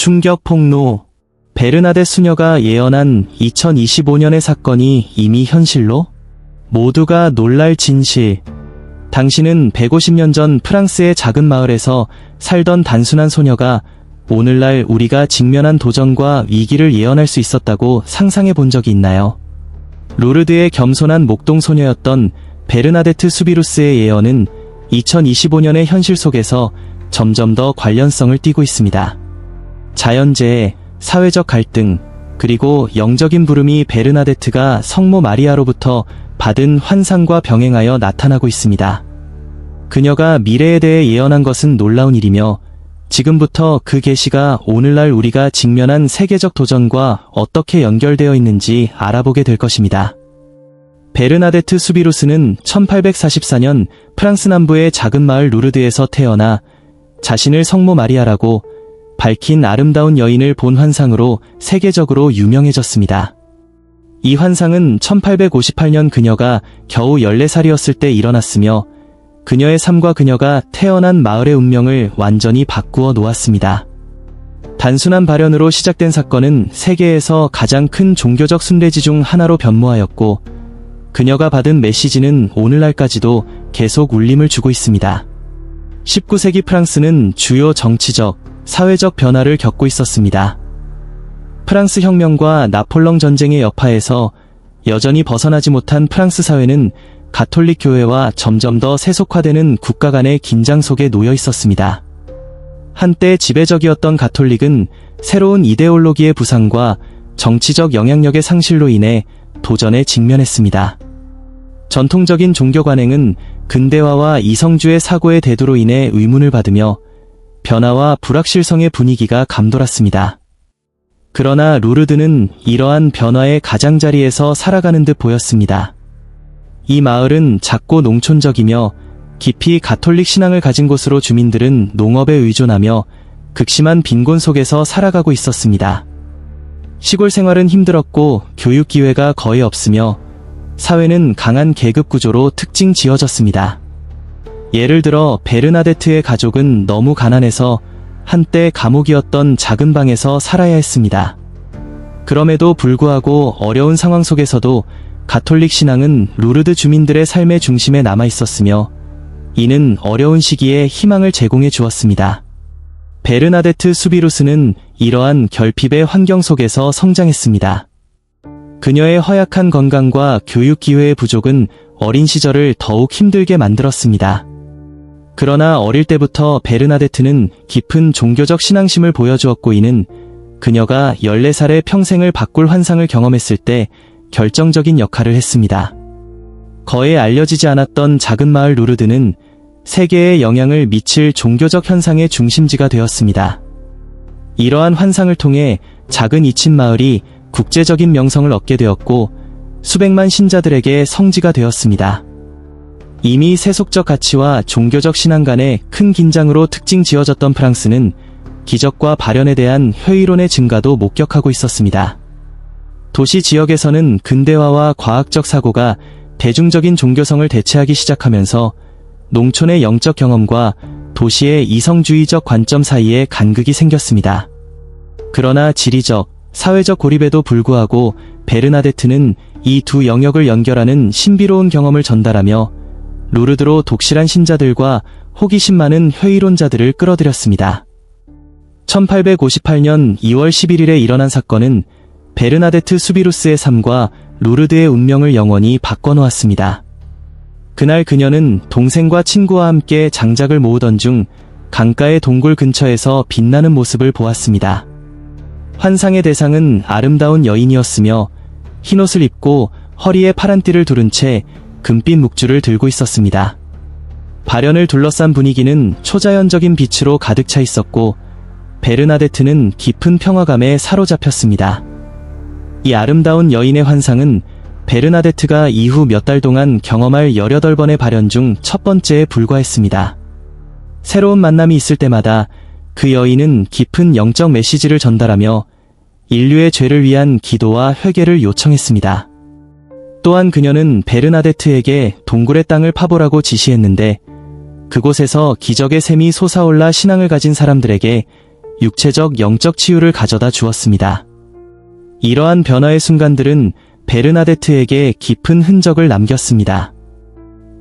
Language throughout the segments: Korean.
충격 폭로. 베르나뎃 수녀가 예언한 2025년의 사건이 이미 현실로? 모두가 놀랄 진실. 당신은 150년 전 프랑스의 작은 마을에서 살던 단순한 소녀가 오늘날 우리가 직면한 도전과 위기를 예언할 수 있었다고 상상해 본 적이 있나요? 루르드의 겸손한 목동 소녀였던 베르나데트 수비루스의 예언은 2025년의 현실 속에서 점점 더 관련성을 띠고 있습니다. 자연재해, 사회적 갈등, 그리고 영적인 부름이 베르나데트가 성모 마리아로부터 받은 환상과 병행하여 나타나고 있습니다. 그녀가 미래에 대해 예언한 것은 놀라운 일이며 지금부터 그 계시가 오늘날 우리가 직면한 세계적 도전과 어떻게 연결되어 있는지 알아보게 될 것입니다. 베르나데트 수비루스는 1844년 프랑스 남부의 작은 마을 루르드에서 태어나 자신을 성모 마리아라고 밝힌 아름다운 여인을 본 환상으로 세계적으로 유명해졌습니다. 이 환상은 1858년 그녀가 겨우 14살이었을 때 일어났으며 그녀의 삶과 그녀가 태어난 마을의 운명을 완전히 바꾸어 놓았습니다. 단순한 발현으로 시작된 사건은 세계에서 가장 큰 종교적 순례지 중 하나로 변모하였고 그녀가 받은 메시지는 오늘날까지도 계속 울림을 주고 있습니다. 19세기 프랑스는 주요 정치적, 사회적 변화를 겪고 있었습니다. 프랑스 혁명과 나폴레옹 전쟁의 여파에서 여전히 벗어나지 못한 프랑스 사회는 가톨릭 교회와 점점 더 세속화되는 국가 간의 긴장 속에 놓여 있었습니다. 한때 지배적이었던 가톨릭은 새로운 이데올로기의 부상과 정치적 영향력의 상실로 인해 도전에 직면했습니다. 전통적인 종교 관행은 근대화와 이성주의 사고의 대두로 인해 의문을 받으며 변화와 불확실성의 분위기가 감돌았습니다. 그러나 루르드는 이러한 변화의 가장자리에서 살아가는 듯 보였습니다. 이 마을은 작고 농촌적이며 깊이 가톨릭 신앙을 가진 곳으로 주민들은 농업에 의존하며 극심한 빈곤 속에서 살아가고 있었습니다. 시골 생활은 힘들었고 교육 기회가 거의 없으며 사회는 강한 계급 구조로 특징 지어졌습니다. 예를 들어 베르나데트의 가족은 너무 가난해서 한때 감옥이었던 작은 방에서 살아야 했습니다. 그럼에도 불구하고 어려운 상황 속에서도 가톨릭 신앙은 루르드 주민들의 삶의 중심에 남아 있었으며 이는 어려운 시기에 희망을 제공해 주었습니다. 베르나데트 수비루스는 이러한 결핍의 환경 속에서 성장했습니다. 그녀의 허약한 건강과 교육 기회의 부족은 어린 시절을 더욱 힘들게 만들었습니다. 그러나 어릴 때부터 베르나데트는 깊은 종교적 신앙심을 보여주었고 이는 그녀가 14살의 평생을 바꿀 환상을 경험했을 때 결정적인 역할을 했습니다. 거의 알려지지 않았던 작은 마을 루르드는 세계에 영향을 미칠 종교적 현상의 중심지가 되었습니다. 이러한 환상을 통해 작은 이친 마을이 국제적인 명성을 얻게 되었고 수백만 신자들에게 성지가 되었습니다. 이미 세속적 가치와 종교적 신앙 간의 큰 긴장으로 특징 지어졌던 프랑스는 기적과 발현에 대한 회의론의 증가도 목격하고 있었습니다. 도시 지역에서는 근대화와 과학적 사고가 대중적인 종교성을 대체하기 시작하면서 농촌의 영적 경험과 도시의 이성주의적 관점 사이에 간극이 생겼습니다. 그러나 지리적, 사회적 고립에도 불구하고 베르나데트는 이 두 영역을 연결하는 신비로운 경험을 전달하며 루르드로 독실한 신자들과 호기심 많은 회의론자들을 끌어들였습니다. 1858년 2월 11일에 일어난 사건은 베르나데트 수비루스의 삶과 루르드의 운명을 영원히 바꿔놓았습니다. 그날 그녀는 동생과 친구와 함께 장작을 모으던 중 강가의 동굴 근처에서 빛나는 모습을 보았습니다. 환상의 대상은 아름다운 여인이었으며 흰옷을 입고 허리에 파란 띠를 두른 채 금빛 묵주를 들고 있었습니다. 발현을 둘러싼 분위기는 초자연적인 빛으로 가득 차 있었고 베르나데트는 깊은 평화감에 사로잡혔습니다. 이 아름다운 여인의 환상은 베르나데트가 이후 몇 달 동안 경험할 18번의 발현 중 첫 번째에 불과했습니다. 새로운 만남이 있을 때마다 그 여인은 깊은 영적 메시지를 전달하며 인류의 죄를 위한 기도와 회개를 요청했습니다. 또한 그녀는 베르나데트에게 동굴의 땅을 파보라고 지시했는데 그곳에서 기적의 샘이 솟아올라 신앙을 가진 사람들에게 육체적 영적 치유를 가져다 주었습니다. 이러한 변화의 순간들은 베르나데트에게 깊은 흔적을 남겼습니다.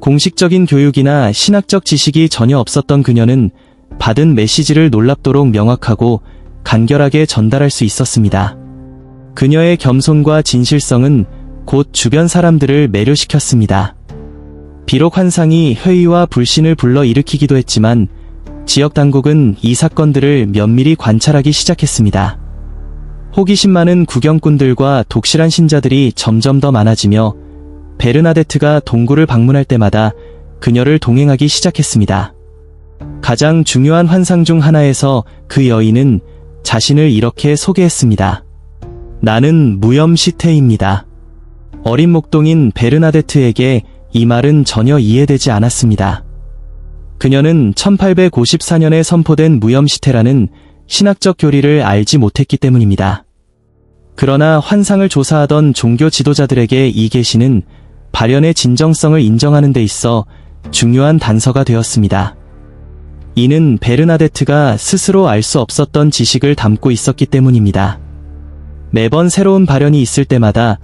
공식적인 교육이나 신학적 지식이 전혀 없었던 그녀는 받은 메시지를 놀랍도록 명확하고 간결하게 전달할 수 있었습니다. 그녀의 겸손과 진실성은 곧 주변 사람들을 매료시켰습니다. 비록 환상이 회의와 불신을 불러일으키기도 했지만 지역 당국은 이 사건들을 면밀히 관찰하기 시작했습니다. 호기심 많은 구경꾼들과 독실한 신자들이 점점 더 많아지며 베르나데트가 동굴을 방문할 때마다 그녀를 동행하기 시작했습니다. 가장 중요한 환상 중 하나에서 그 여인은 자신을 이렇게 소개했습니다. 나는 무염시태입니다. 어린 목동인 베르나데트에게 이 말은 전혀 이해되지 않았습니다. 그녀는 1854년에 선포된 무염시태라는 신학적 교리를 알지 못했기 때문입니다. 그러나 환상을 조사하던 종교 지도자들에게 이 계시는 발현의 진정성을 인정하는 데 있어 중요한 단서가 되었습니다. 이는 베르나데트가 스스로 알 수 없었던 지식을 담고 있었기 때문입니다. 매번 새로운 발현이 있을 때마다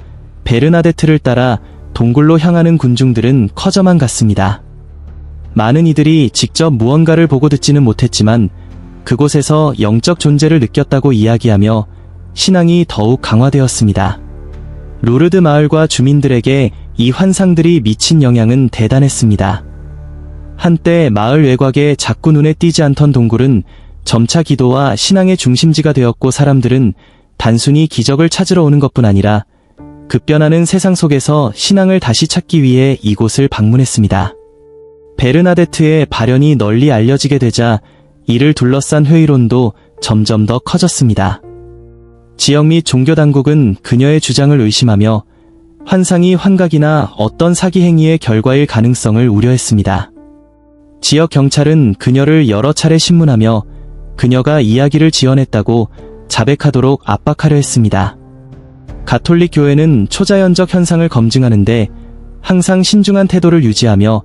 베르나데트를 따라 동굴로 향하는 군중들은 커져만 갔습니다. 많은 이들이 직접 무언가를 보고 듣지는 못했지만 그곳에서 영적 존재를 느꼈다고 이야기하며 신앙이 더욱 강화되었습니다. 루르드 마을과 주민들에게 이 환상들이 미친 영향은 대단했습니다. 한때 마을 외곽에 자꾸 눈에 띄지 않던 동굴은 점차 기도와 신앙의 중심지가 되었고 사람들은 단순히 기적을 찾으러 오는 것뿐 아니라 급변하는 세상 속에서 신앙을 다시 찾기 위해 이곳을 방문했습니다. 베르나데트의 발현이 널리 알려지게 되자 이를 둘러싼 회의론도 점점 더 커졌습니다. 지역 및 종교 당국은 그녀의 주장을 의심하며 환상이 환각이나 어떤 사기 행위의 결과일 가능성을 우려했습니다. 지역 경찰은 그녀를 여러 차례 신문하며 그녀가 이야기를 지어냈다고 자백하도록 압박하려 했습니다. 가톨릭 교회는 초자연적 현상을 검증하는데 항상 신중한 태도를 유지하며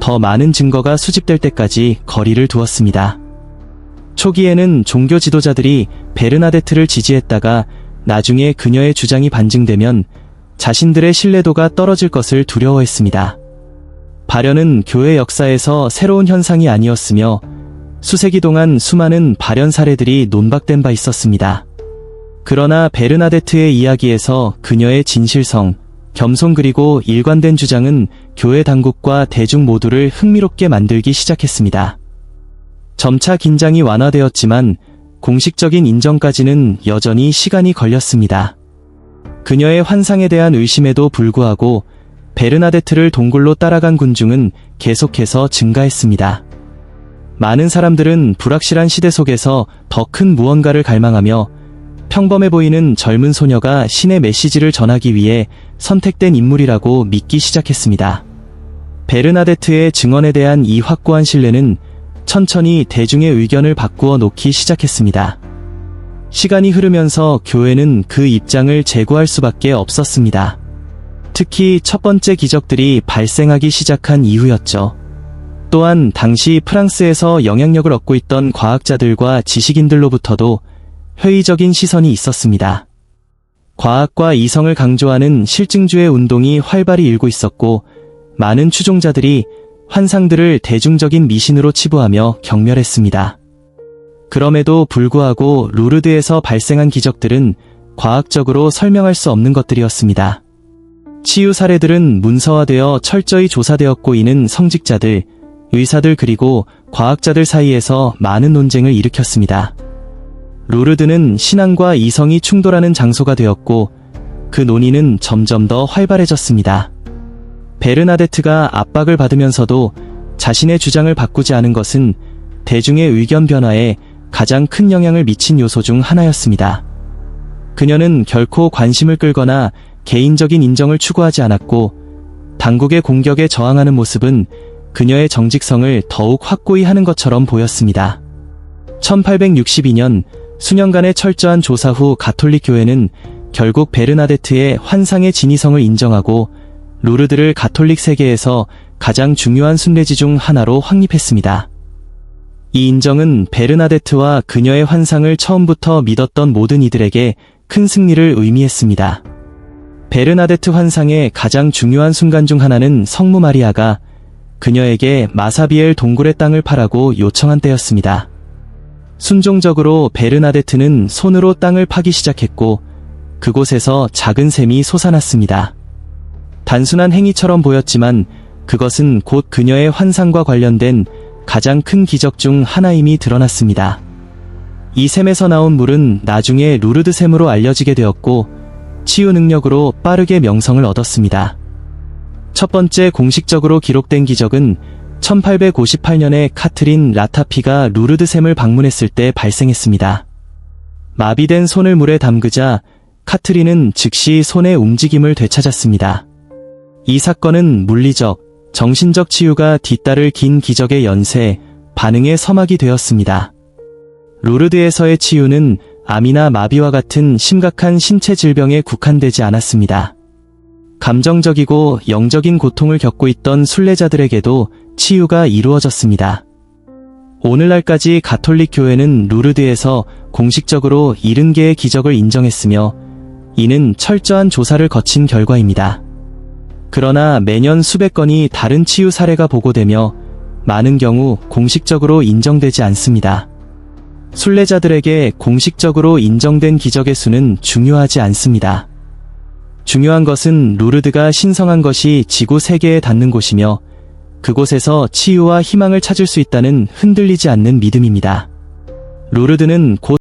더 많은 증거가 수집될 때까지 거리를 두었습니다. 초기에는 종교 지도자들이 베르나데트를 지지했다가 나중에 그녀의 주장이 반증되면 자신들의 신뢰도가 떨어질 것을 두려워했습니다. 발현은 교회 역사에서 새로운 현상이 아니었으며 수세기 동안 수많은 발현 사례들이 논박된 바 있었습니다. 그러나 베르나데트의 이야기에서 그녀의 진실성, 겸손 그리고 일관된 주장은 교회 당국과 대중 모두를 흥미롭게 만들기 시작했습니다. 점차 긴장이 완화되었지만 공식적인 인정까지는 여전히 시간이 걸렸습니다. 그녀의 환상에 대한 의심에도 불구하고 베르나데트를 동굴로 따라간 군중은 계속해서 증가했습니다. 많은 사람들은 불확실한 시대 속에서 더 큰 무언가를 갈망하며 평범해 보이는 젊은 소녀가 신의 메시지를 전하기 위해 선택된 인물이라고 믿기 시작했습니다. 베르나데트의 증언에 대한 이 확고한 신뢰는 천천히 대중의 의견을 바꾸어 놓기 시작했습니다. 시간이 흐르면서 교회는 그 입장을 재고할 수밖에 없었습니다. 특히 첫 번째 기적들이 발생하기 시작한 이후였죠. 또한 당시 프랑스에서 영향력을 얻고 있던 과학자들과 지식인들로부터도 회의적인 시선이 있었습니다. 과학과 이성을 강조하는 실증주의 운동이 활발히 일고 있었고 많은 추종자들이 환상들을 대중적인 미신으로 치부하며 경멸했습니다. 그럼에도 불구하고 루르드에서 발생한 기적들은 과학적으로 설명할 수 없는 것들이었습니다. 치유 사례들은 문서화되어 철저히 조사되었고 이는 성직자들, 의사들 그리고 과학자들 사이에서 많은 논쟁을 일으켰습니다. 루르드는 신앙과 이성이 충돌하는 장소가 되었고 그 논의는 점점 더 활발해졌습니다. 베르나데트가 압박을 받으면서도 자신의 주장을 바꾸지 않은 것은 대중의 의견 변화에 가장 큰 영향을 미친 요소 중 하나였습니다. 그녀는 결코 관심을 끌거나 개인적인 인정을 추구하지 않았고 당국의 공격에 저항하는 모습은 그녀의 정직성을 더욱 확고히 하는 것처럼 보였습니다. 1862년 수년간의 철저한 조사 후 가톨릭 교회는 결국 베르나데트의 환상의 진위성을 인정하고 루르드를 가톨릭 세계에서 가장 중요한 순례지 중 하나로 확립했습니다. 이 인정은 베르나데트와 그녀의 환상을 처음부터 믿었던 모든 이들에게 큰 승리를 의미했습니다. 베르나데트 환상의 가장 중요한 순간 중 하나는 성모 마리아가 그녀에게 마사비엘 동굴의 땅을 파라고 요청한 때였습니다. 순종적으로 베르나데트는 손으로 땅을 파기 시작했고 그곳에서 작은 샘이 솟아났습니다. 단순한 행위처럼 보였지만 그것은 곧 그녀의 환상과 관련된 가장 큰 기적 중 하나임이 드러났습니다. 이 샘에서 나온 물은 나중에 루르드 샘으로 알려지게 되었고 치유 능력으로 빠르게 명성을 얻었습니다. 첫 번째 공식적으로 기록된 기적은 1858년에 카트린 라타피가 루르드 샘을 방문했을 때 발생했습니다. 마비된 손을 물에 담그자 카트린은 즉시 손의 움직임을 되찾았습니다. 이 사건은 물리적, 정신적 치유가 뒤따를 긴 기적의 연쇄, 반응의 서막이 되었습니다. 루르드에서의 치유는 암이나 마비와 같은 심각한 신체 질병에 국한되지 않았습니다. 감정적이고 영적인 고통을 겪고 있던 순례자들에게도 치유가 이루어졌습니다. 오늘날까지 가톨릭 교회는 루르드에서 공식적으로 70개의 기적을 인정했으며 이는 철저한 조사를 거친 결과입니다. 그러나 매년 수백 건이 다른 치유 사례가 보고되며 많은 경우 공식적으로 인정되지 않습니다. 순례자들에게 공식적으로 인정된 기적의 수는 중요하지 않습니다. 중요한 것은 루르드가 신성한 것이 지구 세계에 닿는 곳이며 그곳에서 치유와 희망을 찾을 수 있다는 흔들리지 않는 믿음입니다. 루르드는 곧